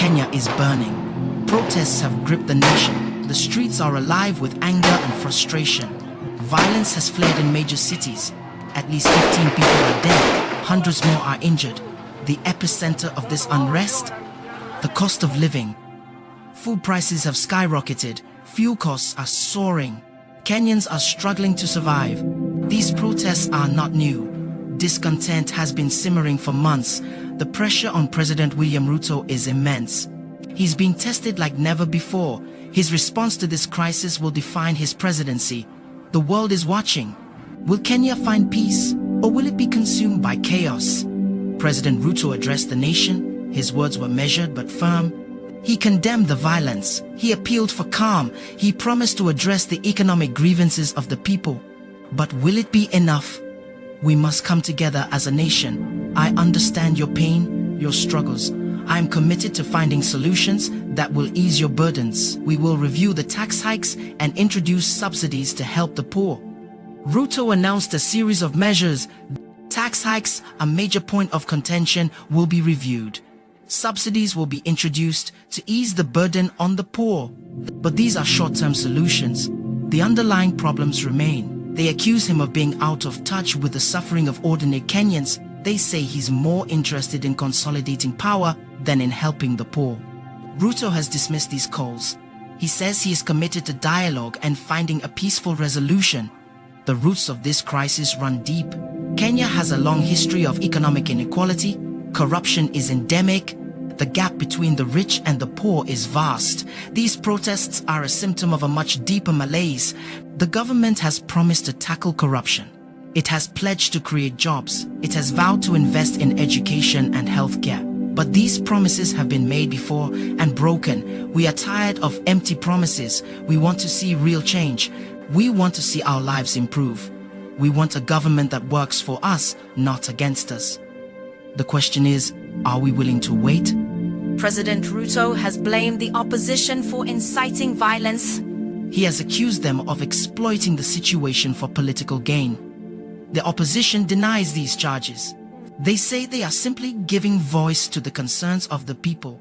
Kenya is burning. Protests have gripped the nation. The streets are alive with anger and frustration. Violence has flared in major cities. At least 15 people are dead. Hundreds more are injured. The epicenter of this unrest? The cost of living. Food prices have skyrocketed. Fuel costs are soaring. Kenyans are struggling to survive. These protests are not new. Discontent has been simmering for months. The pressure on President William Ruto is immense. He's being tested like never before. His response to this crisis will define his presidency. The world is watching. Will Kenya find peace, or will it be consumed by chaos? President Ruto addressed the nation. His words were measured but firm. He condemned the violence. He appealed for calm. He promised to address the economic grievances of the people. But will it be enough? We must come together as a nation. I understand your pain, your struggles. I am committed to finding solutions that will ease your burdens. We will review the tax hikes and introduce subsidies to help the poor. Ruto announced a series of measures. Tax hikes, a major point of contention, will be reviewed. Subsidies will be introduced to ease the burden on the poor. But these are short-term solutions. The underlying problems remain. They accuse him of being out of touch with the suffering of ordinary Kenyans. They say he's more interested in consolidating power than in helping the poor. Ruto has dismissed these calls. He says he is committed to dialogue and finding a peaceful resolution. The roots of this crisis run deep. Kenya has a long history of economic inequality. Corruption is endemic. The gap between the rich and the poor is vast. These protests are a symptom of a much deeper malaise. The government has promised to tackle corruption. It has pledged to create jobs. It has vowed to invest in education and healthcare. But these promises have been made before and broken. We are tired of empty promises. We want to see real change. We want to see our lives improve. We want a government that works for us, not against us. The question is, are we willing to wait? President Ruto has blamed the opposition for inciting violence. He has accused them of exploiting the situation for political gain. The opposition denies these charges. They say they are simply giving voice to the concerns of the people.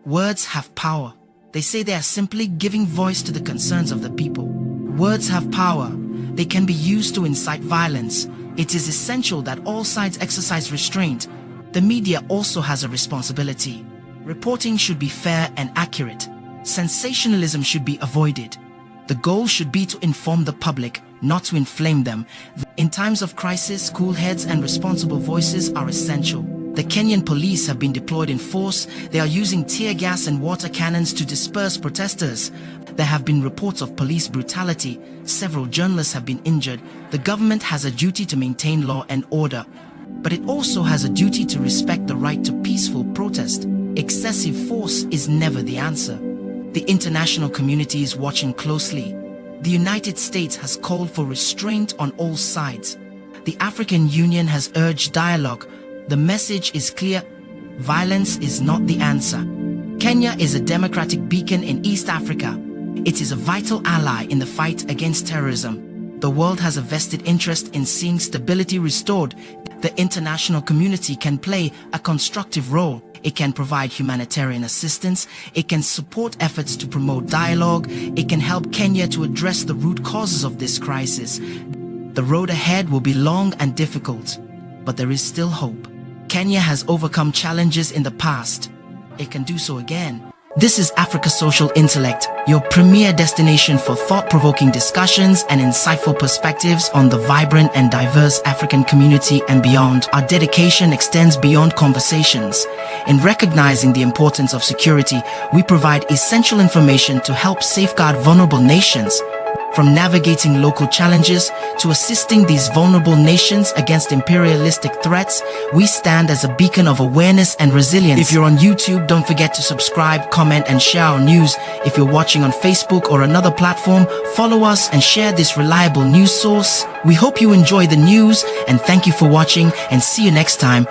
Words have power. They say they are simply giving voice to the concerns of the people. Words have power. They can be used to incite violence. It is essential that all sides exercise restraint. The media also has a responsibility. Reporting should be fair and accurate. Sensationalism should be avoided. The goal should be to inform the public, not to inflame them. In times of crisis, cool heads and responsible voices are essential. The Kenyan police have been deployed in force. They are using tear gas and water cannons to disperse protesters. There have been reports of police brutality. Several journalists have been injured. The government has a duty to maintain law and order. But it also has a duty to respect the right to peaceful protest. Excessive force is never the answer. The international community is watching closely. The United States has called for restraint on all sides. The African Union has urged dialogue. The message is clear: violence is not the answer. Kenya is a democratic beacon in East Africa. It is a vital ally in the fight against terrorism. The world has a vested interest in seeing stability restored. The international community can play a constructive role. It can provide humanitarian assistance. It can support efforts to promote dialogue. It can help Kenya to address the root causes of this crisis. The road ahead will be long and difficult, but there is still hope. Kenya has overcome challenges in the past. It can do so again. This is Africa Social Intellect, your premier destination for thought-provoking discussions and insightful perspectives on the vibrant and diverse African community and beyond. Our dedication extends beyond conversations. In recognizing the importance of security, we provide essential information to help safeguard vulnerable nations. From navigating local challenges to assisting these vulnerable nations against imperialistic threats, we stand as a beacon of awareness and resilience. If you're on YouTube, don't forget to subscribe, comment, and share our news. If you're watching on Facebook or another platform, follow us and share this reliable news source. We hope you enjoy the news, and thank you for watching, and see you next time.